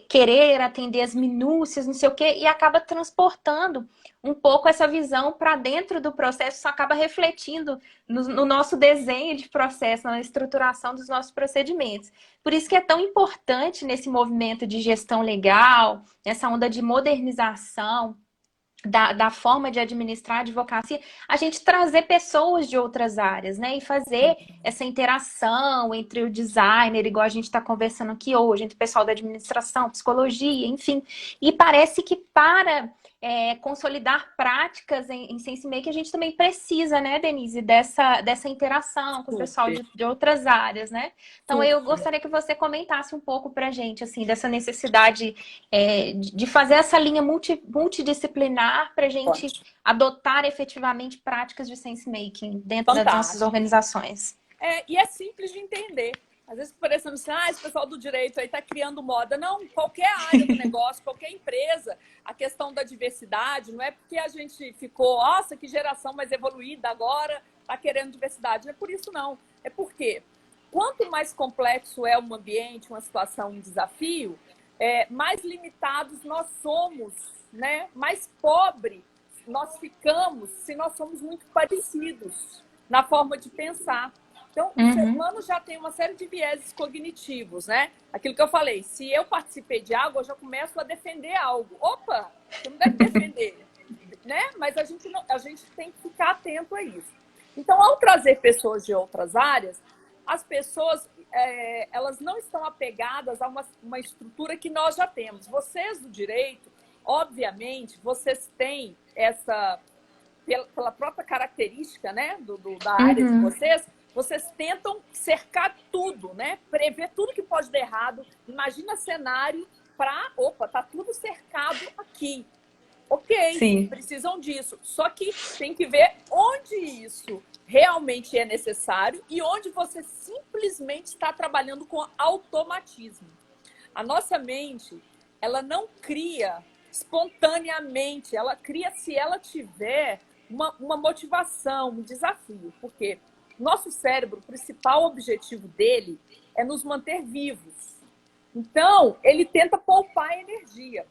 querer atender as minúcias, não sei o quê, e acaba transportando um pouco essa visão para dentro do processo, isso acaba refletindo no nosso desenho de processo, na estruturação dos nossos procedimentos. Por isso que é tão importante nesse movimento de gestão legal, nessa onda de modernização da forma de administrar a advocacia, a gente trazer pessoas de outras áreas, né? E fazer essa interação entre o designer, igual a gente está conversando aqui hoje, entre o pessoal da administração, psicologia, enfim. E parece que para consolidar práticas em SenseMake, a gente também precisa, né, Denise, dessa interação com o pessoal de outras áreas, né? Então, eu gostaria que você comentasse um pouco pra gente, assim, dessa necessidade de fazer essa linha multidisciplinar para a gente adotar efetivamente práticas de SenseMaking dentro das nossas organizações. E é simples de entender. Às vezes parecendo assim, esse pessoal do direito aí está criando moda. Não, qualquer área do negócio, qualquer empresa, a questão da diversidade, não é porque a gente ficou, nossa, que geração mais evoluída agora, está querendo diversidade. Não é por isso, não. É porque quanto mais complexo é um ambiente, uma situação, um desafio, mais limitados nós somos, né? Mais pobre nós ficamos se nós somos muito parecidos na forma de pensar. Então, o ser humano já tem uma série de vieses cognitivos, né? Aquilo que eu falei, se eu participei de algo, eu já começo a defender algo. Opa, você não deve defender, né? Mas a gente tem que ficar atento a isso. Então, ao trazer pessoas de outras áreas, as pessoas, elas não estão apegadas a uma estrutura que nós já temos. Vocês do direito, obviamente, vocês têm essa, pela própria característica, né, da área de vocês tentam cercar tudo, né? Prever tudo que pode dar errado. Imagina cenário para, tá tudo cercado aqui. Ok, precisam disso. Só que tem que ver onde isso realmente é necessário e onde você simplesmente está trabalhando com automatismo. A nossa mente, ela não cria espontaneamente, ela cria se ela tiver uma motivação, um desafio, porque nosso cérebro, o principal objetivo dele é nos manter vivos. Então, ele tenta poupar energia.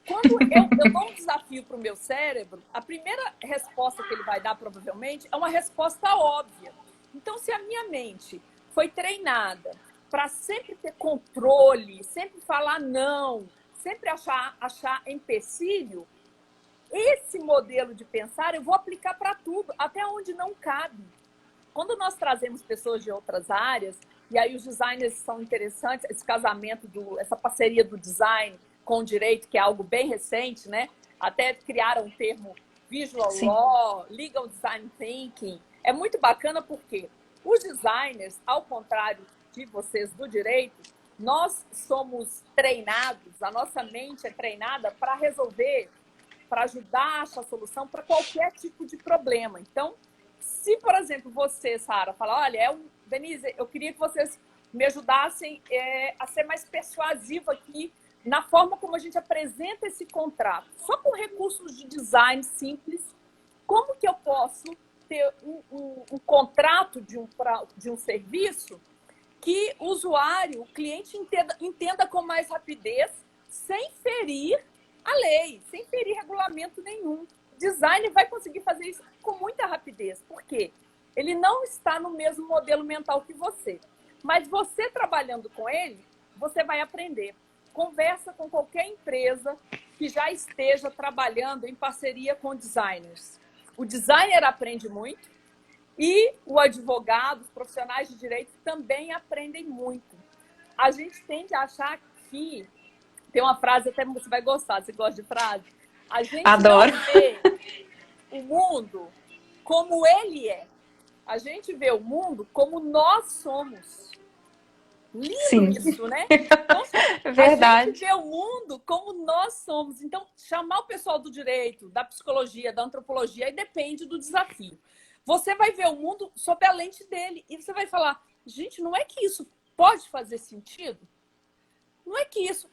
Quando eu dou um desafio para o meu cérebro, a primeira resposta que ele vai dar, provavelmente, é uma resposta óbvia. Então, se a minha mente foi treinada para sempre ter controle, sempre falar não, sempre achar empecilho, esse modelo de pensar eu vou aplicar para tudo, até onde não cabe. Quando nós trazemos pessoas de outras áreas, e aí os designers são interessantes, esse casamento, essa parceria do design com o direito, que é algo bem recente, né? Até criaram o termo Visual Sim. Law, Legal Design Thinking. É muito bacana porque os designers, ao contrário de vocês do direito, nós somos treinados, a nossa mente é treinada para resolver, para ajudar a achar solução para qualquer tipo de problema. Então, se, por exemplo, você, Sara, falar, olha, Denise, eu queria que vocês me ajudassem a ser mais persuasiva aqui na forma como a gente apresenta esse contrato. Só com recursos de design simples, como que eu posso ter um contrato de um serviço que o usuário, o cliente, entenda com mais rapidez, sem ferir a lei, sem ferir regulamento nenhum. O design vai conseguir fazer isso com muita rapidez. Por quê? Ele não está no mesmo modelo mental que você. Mas você trabalhando com ele, você vai aprender. Conversa com qualquer empresa que já esteja trabalhando em parceria com designers. O designer aprende muito e o advogado, os profissionais de direito também aprendem muito. A gente tende a achar que... Tem uma frase, até você vai gostar, você gosta de frase? A gente Adoro. não vê o mundo como ele é. A gente vê o mundo como nós somos. Lindo. Sim. Isso, né? Então, verdade. A gente vê o mundo como nós somos. Então, chamar o pessoal do direito, da psicologia, da antropologia, aí depende do desafio. Você vai ver o mundo sob a lente dele e você vai falar, gente, não é que isso pode fazer sentido? Não é que isso...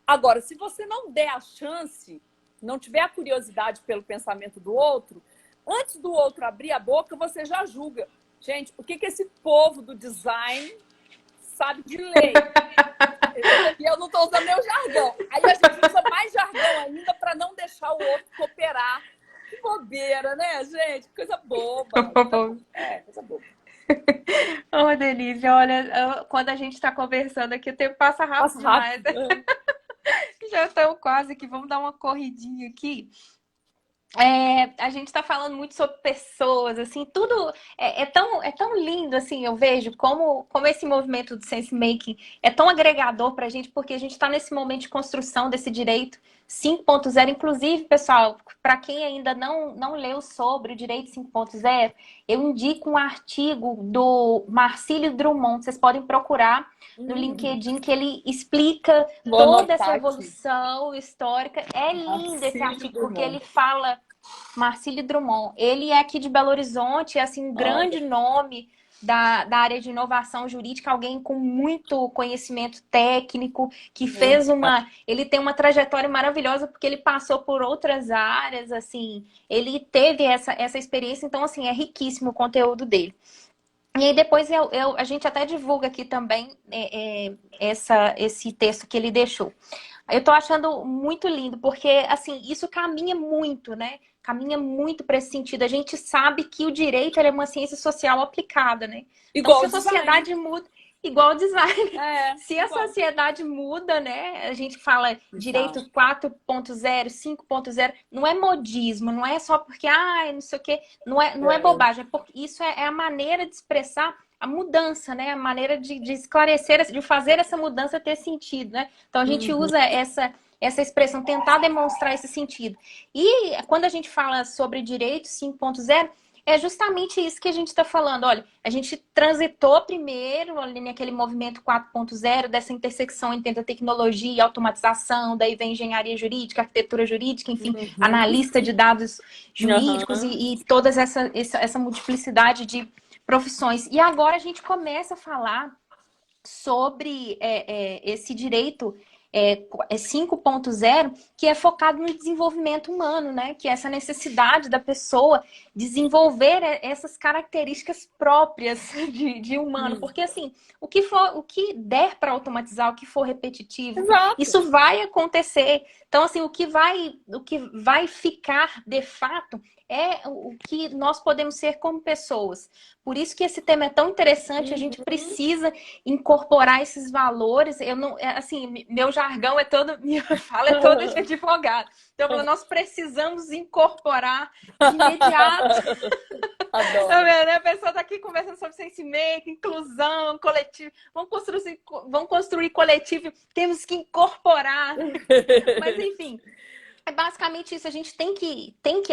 Agora, se você não der a chance, não tiver a curiosidade pelo pensamento do outro, antes do outro abrir a boca, você já julga. Gente, o que esse povo do design sabe de lei? E eu não estou usando meu jargão. Aí a gente usa mais jargão ainda para não deixar o outro cooperar. Que bobeira, né, gente? Coisa boba. Coisa boba. Ô, Denise, olha, quando a gente está conversando aqui, o tempo passa rápido demais. Já estamos quase aqui, vamos dar uma corridinha aqui. A gente está falando muito sobre pessoas, assim, tudo é tão lindo, assim, eu vejo como esse movimento do sense making é tão agregador para a gente, porque a gente está nesse momento de construção desse direito 5.0. Inclusive, pessoal, para quem ainda não leu sobre o direito 5.0, eu indico um artigo do Marcílio Drummond, vocês podem procurar no LinkedIn, que ele explica toda essa evolução histórica. É lindo esse artigo, porque ele fala... Marcílio Drummond, ele é aqui de Belo Horizonte, é assim, um grande nome da área de inovação jurídica, alguém com muito conhecimento técnico, que fez ele tem uma trajetória maravilhosa, porque ele passou por outras áreas, assim, ele teve essa experiência, então, assim, é riquíssimo o conteúdo dele. E aí depois a gente até divulga aqui também esse texto que ele deixou. Eu tô achando muito lindo, porque, assim, isso caminha muito, né? Caminha muito para esse sentido. A gente sabe que o direito é uma ciência social aplicada, né? Igual então, se a sociedade muda, igual o design. Se a igual. sociedade muda, né? A gente fala direito 4.0, 5.0, não é modismo, não é só porque, não sei o quê, não é bobagem, é porque isso é a maneira de expressar a mudança, né? A maneira de esclarecer, de fazer essa mudança ter sentido, né? Então a gente usa essa expressão, tentar demonstrar esse sentido. E quando a gente fala sobre direito 5.0, É justamente isso que a gente está falando. Olha, a gente transitou primeiro ali naquele movimento 4.0, dessa intersecção entre a tecnologia e a automatização, daí vem engenharia jurídica, arquitetura jurídica, enfim, Uhum. analista de dados jurídicos Aham. e toda essa multiplicidade de profissões. E agora a gente começa a falar sobre esse direito 5.0, que é focado no desenvolvimento humano, né? Que é essa necessidade da pessoa desenvolver essas características próprias de humano. Hum. Porque, assim, o que der para automatizar, o que for repetitivo, Exato. isso vai acontecer. Então, assim, o que vai ficar de fato é o que nós podemos ser como pessoas. Por isso que esse tema é tão interessante, a gente Uhum. precisa incorporar esses valores. Eu não, assim, meu jargão é todo, minha fala é toda de advogado. Então, nós precisamos incorporar de imediato. Tá Adoro. vendo, né? A pessoa tá aqui conversando sobre sentimento, inclusão, coletivo. Vamos construir coletivo, temos que incorporar. Mas, enfim, é basicamente isso. A gente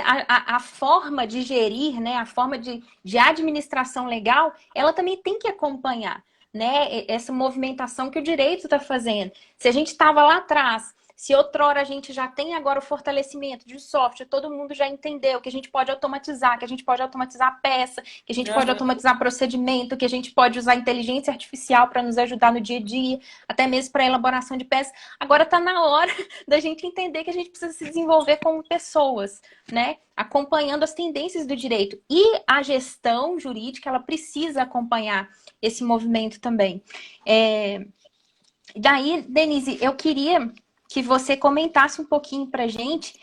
a forma de gerir, né? A forma de administração legal, ela também tem que acompanhar, né? Essa movimentação que o direito está fazendo. Se a gente estava lá atrás, se outrora a gente já tem agora o fortalecimento de software, todo mundo já entendeu que a gente pode automatizar, que a gente pode automatizar peça, que a gente pode Aham. automatizar procedimento, que a gente pode usar inteligência artificial para nos ajudar no dia a dia, até mesmo para elaboração de peças. Agora está na hora da gente entender que a gente precisa se desenvolver como pessoas, né? Acompanhando as tendências do direito. E a gestão jurídica, ela precisa acompanhar esse movimento também. Daí, Denise, eu queria que você comentasse um pouquinho para a gente.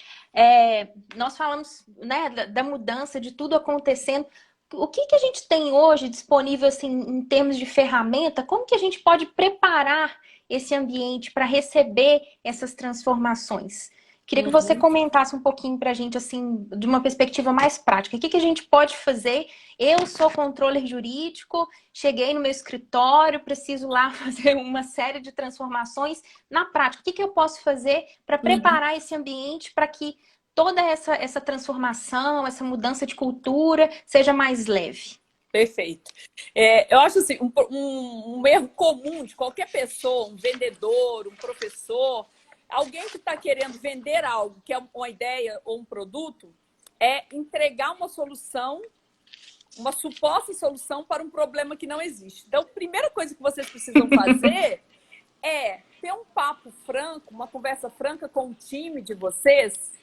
Nós falamos, né, da mudança, de tudo acontecendo. O que a gente tem hoje disponível assim, em termos de ferramenta? Como que a gente pode preparar esse ambiente para receber essas transformações? Queria que você Uhum. comentasse um pouquinho para a gente, assim, de uma perspectiva mais prática. O que a gente pode fazer? Eu sou controller jurídico, cheguei no meu escritório, preciso lá fazer uma série de transformações. Na prática, o que eu posso fazer para Uhum. preparar esse ambiente para que toda essa transformação, essa mudança de cultura seja mais leve? Perfeito. Eu acho assim, um erro comum de qualquer pessoa, um vendedor, um professor, alguém que está querendo vender algo, que é uma ideia ou um produto, é entregar uma solução, uma suposta solução para um problema que não existe. Então, a primeira coisa que vocês precisam fazer é ter um papo franco, uma conversa franca com o time de vocês.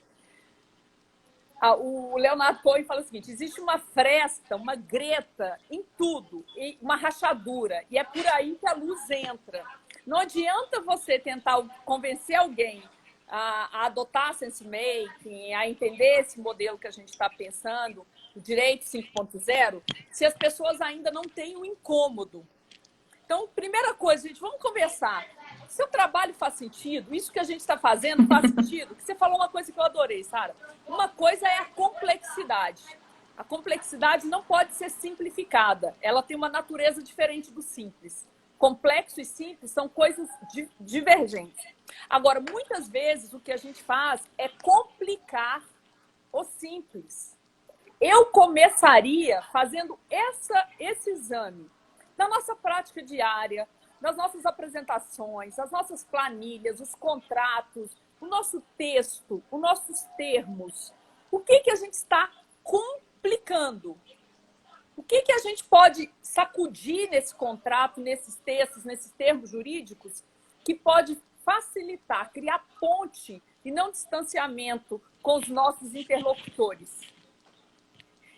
O Leonardo Cohen fala o seguinte: existe uma fresta, uma greta em tudo, uma rachadura, e é por aí que a luz entra. Não adianta você tentar convencer alguém a adotar sense making, a entender esse modelo que a gente está pensando, o direito 5.0, se as pessoas ainda não têm o incômodo. Então, primeira coisa, gente, vamos conversar. Seu trabalho faz sentido? Isso que a gente está fazendo faz sentido? Você falou uma coisa que eu adorei, Sara. Uma coisa é a complexidade. A complexidade não pode ser simplificada. Ela tem uma natureza diferente do simples. Complexo e simples são coisas divergentes. Agora, muitas vezes, o que a gente faz é complicar o simples. Eu começaria fazendo esse exame na nossa prática diária, nas nossas apresentações, as nossas planilhas, os contratos, o nosso texto, os nossos termos. O que a gente está complicando? O que a gente pode sacudir nesse contrato, nesses textos, nesses termos jurídicos, que pode facilitar, criar ponte e não distanciamento com os nossos interlocutores?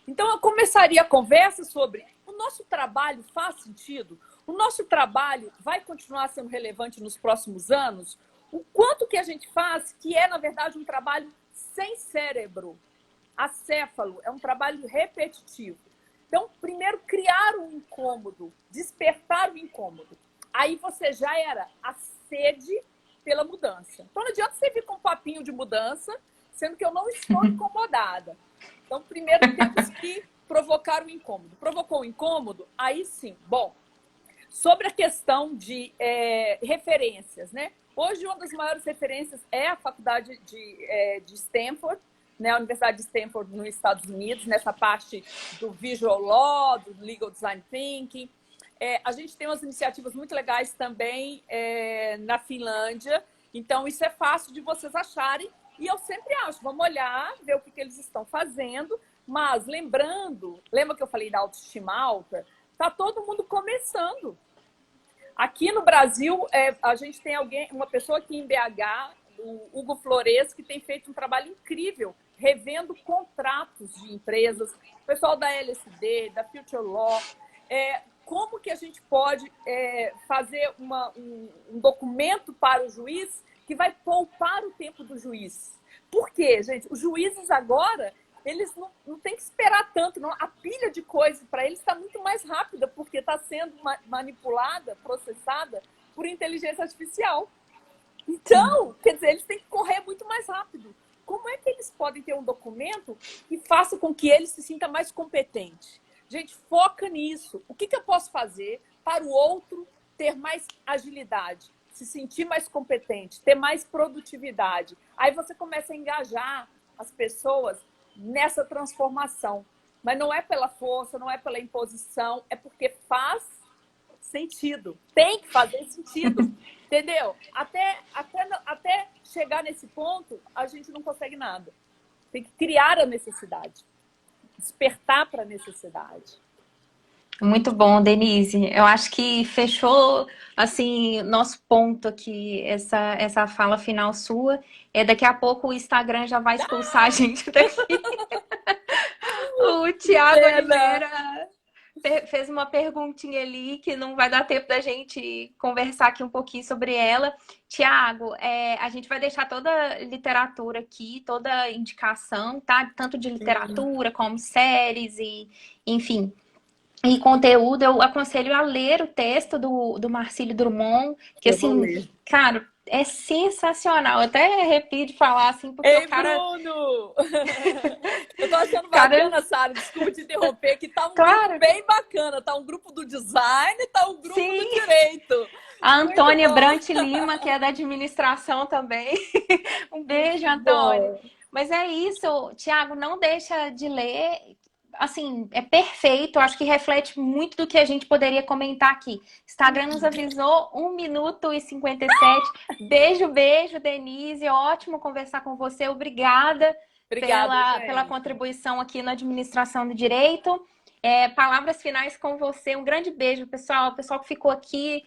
Então, eu começaria a conversa sobre: o nosso trabalho faz sentido? O nosso trabalho vai continuar sendo relevante nos próximos anos? O quanto que a gente faz, que é, na verdade, um trabalho sem cérebro, acéfalo, é um trabalho repetitivo. Então, primeiro, criar um incômodo, despertar o incômodo. Aí você já era a sede pela mudança. Então, não adianta você vir com um papinho de mudança, sendo que eu não estou incomodada. Então, primeiro temos que provocar o incômodo. Provocou o incômodo? Aí sim. Bom, sobre a questão de referências, né? Hoje, uma das maiores referências é a faculdade de Stanford, né, a Universidade de Stanford nos Estados Unidos, nessa parte do Visual Law, do Legal Design Thinking. A gente tem umas iniciativas muito legais também na Finlândia, então isso é fácil de vocês acharem, e eu sempre acho, vamos olhar, ver o que eles estão fazendo, mas lembrando, lembra que eu falei da autoestima alta? Está todo mundo começando. Aqui no Brasil, a gente tem uma pessoa aqui em BH, o Hugo Flores, que tem feito um trabalho incrível, revendo contratos de empresas, o pessoal da LSD, da Future Law, como que a gente pode fazer um documento para o juiz que vai poupar o tempo do juiz. Por quê, gente? Os juízes agora, eles não têm que esperar tanto, não. A pilha de coisas para eles está muito mais rápida, porque está sendo manipulada, processada por inteligência artificial. Então, quer dizer, eles têm que correr muito mais rápido. Como é que eles podem ter um documento que faça com que ele se sinta mais competente? Gente, foca nisso. O que eu posso fazer para o outro ter mais agilidade, se sentir mais competente, ter mais produtividade? Aí você começa a engajar as pessoas nessa transformação. Mas não é pela força, não é pela imposição, é porque faz sentido. Tem que fazer sentido. Entendeu? Até chegar nesse ponto, a gente não consegue nada. Tem que criar a necessidade. Despertar para a necessidade. Muito bom, Denise. Eu acho que fechou, assim, nosso ponto aqui, essa fala final sua. Daqui a pouco o Instagram já vai expulsar a gente daqui. O Thiago Oliveira fez uma perguntinha ali que não vai dar tempo da gente conversar aqui um pouquinho sobre ela. Tiago, a gente vai deixar toda a literatura aqui, toda a indicação, tá? Tanto de literatura como séries e, enfim, e conteúdo. Eu aconselho a ler o texto do Marcílio Drummond, que assim, cara, é sensacional. Eu até arrepio de falar assim, porque Ei, o cara... Bruno! Eu tô achando bacana, Sara, desculpa te interromper, que tá um grupo bem bacana. Tá um grupo do design, tá um grupo do direito. A Antônia Brant Lima, que é da administração também. Um beijo, Antônia. Mas é isso, Tiago, não deixa de ler. Assim, é perfeito, acho que reflete muito do que a gente poderia comentar aqui. Instagram nos avisou 1 minuto e 57. Beijo, beijo, Denise. Ótimo conversar com você. Obrigada pela contribuição aqui na administração do direito. Palavras finais com você. Um grande beijo, pessoal. O pessoal que ficou aqui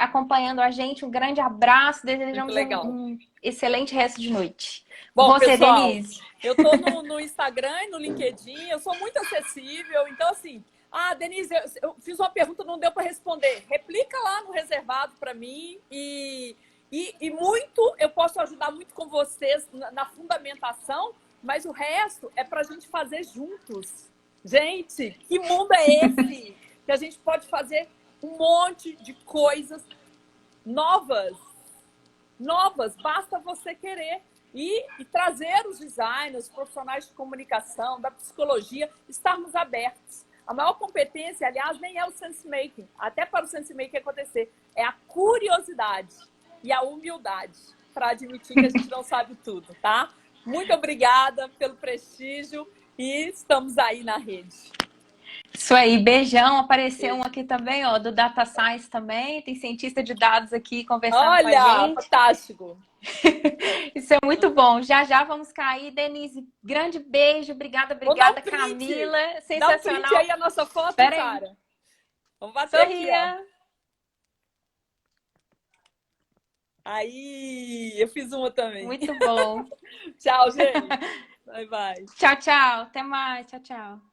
acompanhando a gente. Um grande abraço. Desejamos um excelente resto de noite. Bom, você, pessoal, Denise. Eu tô no Instagram e no LinkedIn, eu sou muito acessível, então assim, Denise, eu fiz uma pergunta, não deu para responder. Replica lá no reservado para mim e muito, eu posso ajudar muito com vocês na fundamentação, mas o resto é para a gente fazer juntos. Gente, que mundo é esse? Que a gente pode fazer um monte de coisas novas, basta você querer. E trazer os designers, os profissionais de comunicação, da psicologia, estarmos abertos. A maior competência, aliás, nem é o sense-making. Até para o sense-making acontecer, é a curiosidade e a humildade para admitir que a gente não sabe tudo, tá? Muito obrigada pelo prestígio e estamos aí na rede. Isso aí, beijão. Apareceu um aqui também, ó, do Data Science também. Tem cientista de dados aqui conversando com a gente. Olha, fantástico. Isso é muito bom. Já já vamos cair. Denise, grande beijo. Obrigada, Camila. Sensacional. Dá um print aí a nossa foto, cara. Vamos bater Sorria. aqui, ó. Aí, eu fiz uma também. Muito bom. Tchau, gente. Bye, bye. Tchau, tchau. Até mais. Tchau, tchau.